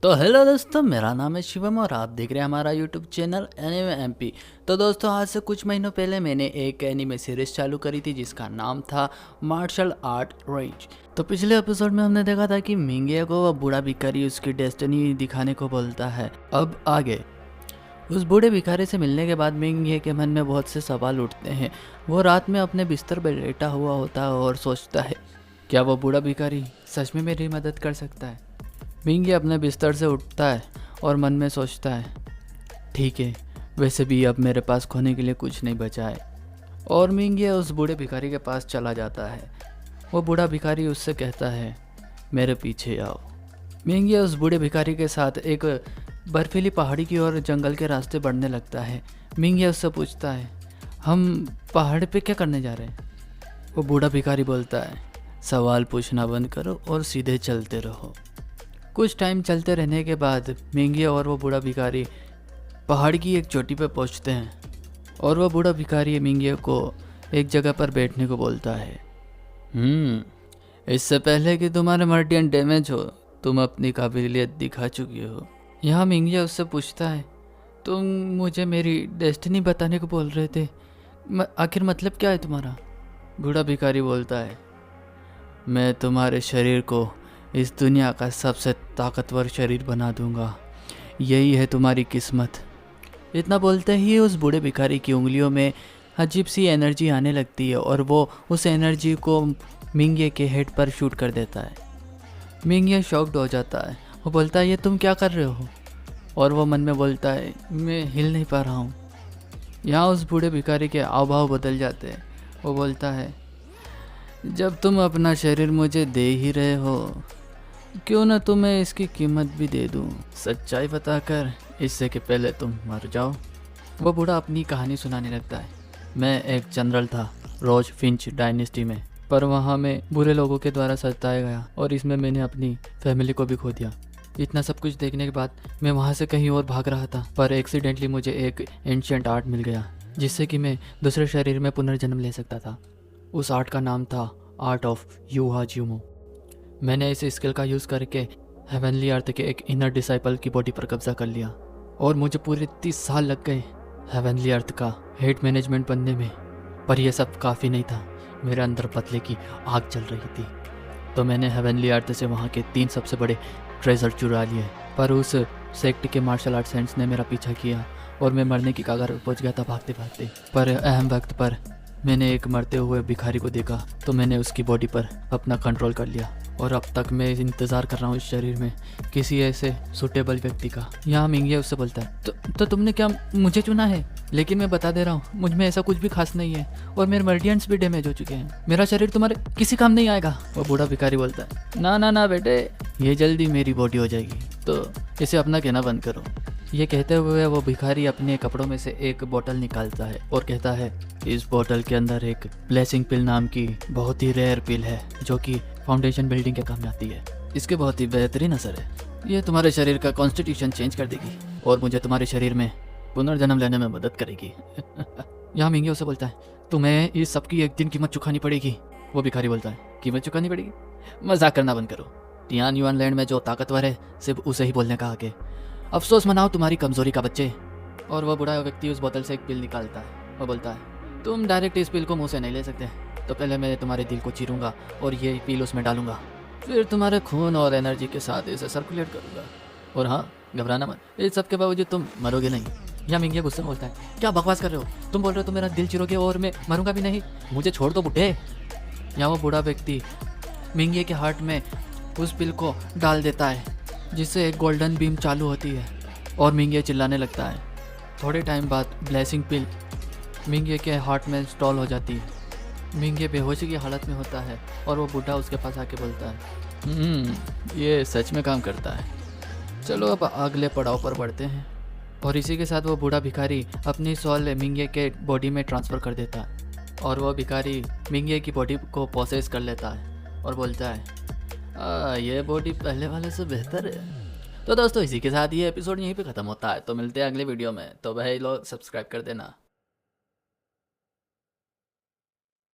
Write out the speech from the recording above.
तो हेलो दोस्तों, मेरा नाम है शिवम और आप देख रहे हैं हमारा यूट्यूब चैनल एनिमे एमपी। तो दोस्तों, आज से कुछ महीनों पहले मैंने एक एनिमे सीरीज चालू करी थी जिसका नाम था मार्शल आर्ट रेंज। तो पिछले एपिसोड में हमने देखा था कि मिंगे को वह बूढ़ा भिखारी उसकी डेस्टिनी दिखाने को बोलता है। अब आगे उस बूढ़े भिखारी से मिलने के बाद मिंगे के मन में बहुत से सवाल उठते हैं। वो रात में अपने बिस्तर पर लेटा हुआ होता है और सोचता है, क्या वो बूढ़ा भिखारी सच में मेरी मदद कर सकता है। मिंगे अपने बिस्तर से उठता है और मन में सोचता है, ठीक है, वैसे भी अब मेरे पास खोने के लिए कुछ नहीं बचा है। और मिंगे उस बूढ़े भिखारी के पास चला जाता है। वो बूढ़ा भिखारी उससे कहता है, मेरे पीछे आओ। मिंगे उस बूढ़े भिखारी के साथ एक बर्फीली पहाड़ी की ओर जंगल के रास्ते बढ़ने लगता है। मिंगे उससे पूछता है, हम पहाड़ पे क्या करने जा रहे हैं? वो बूढ़ा भिखारी बोलता है, सवाल पूछना बंद करो और सीधे चलते रहो। कुछ टाइम चलते रहने के बाद मिंगे और वो बूढ़ा भिखारी पहाड़ की एक चोटी पर पहुंचते हैं और वह बूढ़ा भिखारी मिंगे को एक जगह पर बैठने को बोलता है। इससे पहले कि तुम्हारे मर्डियन डैमेज हो, तुम अपनी काबिलियत दिखा चुकी हो। यहाँ मिंगे उससे पूछता है, तुम मुझे मेरी डेस्टिनी बताने को बोल रहे थे, आखिर मतलब क्या है तुम्हारा? बूढ़ा भिखारी बोलता है, मैं तुम्हारे शरीर को इस दुनिया का सबसे ताकतवर शरीर बना दूंगा, यही है तुम्हारी किस्मत। इतना बोलते ही उस बूढ़े भिखारी की उंगलियों में अजीब सी एनर्जी आने लगती है और वो उस एनर्जी को मिंगे के हेड पर शूट कर देता है। मिंगे शॉक्ड हो जाता है। वो बोलता है, ये तुम क्या कर रहे हो? और वो मन में बोलता है, मैं हिल नहीं पा रहा हूँ। यहाँ उस बूढ़े भिखारी के हाव भाव बदल जाते हैं। वो बोलता है, जब तुम अपना शरीर मुझे दे ही रहे हो, क्यों ना तुम्हें इसकी कीमत भी दे दूं, सच्चाई बताकर, इससे कि पहले तुम मर जाओ। वो बूढ़ा अपनी कहानी सुनाने लगता है। मैं एक जनरल था रोज फिंच डायनेस्टी में, पर वहाँ मैं बुरे लोगों के द्वारा सताया गया और इसमें मैंने अपनी फैमिली को भी खो दिया। इतना सब कुछ देखने के बाद मैं वहाँ से कहीं और भाग रहा था, पर एक्सीडेंटली मुझे एक एंशिएंट आर्ट मिल गया जिससे कि मैं दूसरे शरीर में पुनर्जन्म ले सकता था। उस आर्ट का नाम था आर्ट ऑफ यूहाजुमो। मैंने इस स्किल का यूज़ करके हेवनली अर्थ के एक इनर डिसाइपल की बॉडी पर कब्जा कर लिया और मुझे पूरे 30 साल लग गए हेवनली अर्थ का हेड मैनेजमेंट बनने में। पर यह सब काफ़ी नहीं था, मेरे अंदर बदले की आग चल रही थी। तो मैंने हेवनली अर्थ से वहाँ के 3 सबसे बड़े ट्रेजर चुरा लिए, पर उस सेक्ट के मार्शल आर्ट सेंट्स ने मेरा पीछा किया और मैं मरने की कगार पर पहुँच गया था भागते भागते। पर अहम वक्त पर मैंने एक मरते हुए भिखारी को देखा तो मैंने उसकी बॉडी पर अपना कंट्रोल कर लिया और अब तक मैं इंतज़ार कर रहा हूँ इस शरीर में किसी ऐसे सुटेबल व्यक्ति का। यहाँ मिंगे उससे बोलता है, तो तुमने क्या मुझे चुना है? लेकिन मैं बता दे रहा हूँ, मुझ में ऐसा कुछ भी खास नहीं है और मेरे मर्डियंस भी डैमेज हो चुके हैं। मेरा शरीर तुम्हारे किसी काम नहीं आएगा। वो बूढ़ा भिखारी बोलता है, ना ना ना बेटे, ये जल्दी मेरी बॉडी हो जाएगी, तो इसे अपना कहना बंद करो। ये कहते हुए वो भिखारी अपने कपड़ों में से एक बोतल निकालता है और कहता है, इस बोतल के अंदर एक ब्लेसिंग पिल नाम की बहुत ही रेयर पिल है जो कि फाउंडेशन बिल्डिंग के काम में आती है। इसके बहुत ही बेहतरीन असर है। ये तुम्हारे शरीर का कॉन्स्टिट्यूशन चेंज कर देगी और मुझे तुम्हारे शरीर में पुनर्जन्म लेने में मदद करेगी। यहाँ मिंगे उसे बोलता है, तुम्हें इस सब की एक दिन कीमत चुकानी पड़ेगी। वो भिखारी बोलता है, कीमत चुकानी पड़ेगी? मजाक करना बंद करो। टियान युआन लैंड में जो ताकतवर है सिर्फ उसे ही बोलने का हक है। अफसोस मनाओ तुम्हारी कमजोरी का बच्चे। और वह बूढ़ा व्यक्ति उस बोतल से एक पिल निकालता है। वह बोलता है, तुम डायरेक्ट इस पिल को मुंह से नहीं ले सकते, तो पहले मैं तुम्हारे दिल को चीरूंगा और ये पिल उसमें डालूंगा, फिर तुम्हारे खून और एनर्जी के साथ इसे सर्कुलेट करूंगा। और हाँ, घबराना मत, इस सब के बावजूद तुम मरोगे नहीं। या मिंगे गुस्से में बोलता है, क्या बकवास कर रहे हो? तुम बोल रहे हो तुम मेरा दिल चिरोगे और मैं मरूंगा भी नहीं? मुझे छोड़ दो बुड्ढे। यहाँ वो बूढ़ा व्यक्ति मिंगे के हार्ट में उस पिल को डाल देता है जिससे एक गोल्डन बीम चालू होती है और मिंगे चिल्लाने लगता है। थोड़े टाइम बाद ब्लेसिंग पिल मिंगे के हार्ट में इंस्टॉल हो जाती है। मिंगे बेहोशी की हालत में होता है और वो बूढ़ा उसके पास आके बोलता है, ये सच में काम करता है। चलो अब अगले पड़ाव पर बढ़ते हैं। और इसी के साथ वो बूढ़ा भिखारी अपनी सोल मिंगे के बॉडी में ट्रांसफ़र कर देता है और वो भिखारी मिंगे की बॉडी को प्रोसेस कर लेता है और बोलता है, ये बॉडी पहले वाले से बेहतर है। तो दोस्तों, इसी के साथ ये एपिसोड यहीं पे ख़त्म होता है। तो मिलते हैं अगले वीडियो में। तो भाई लोग सब्सक्राइब कर देना।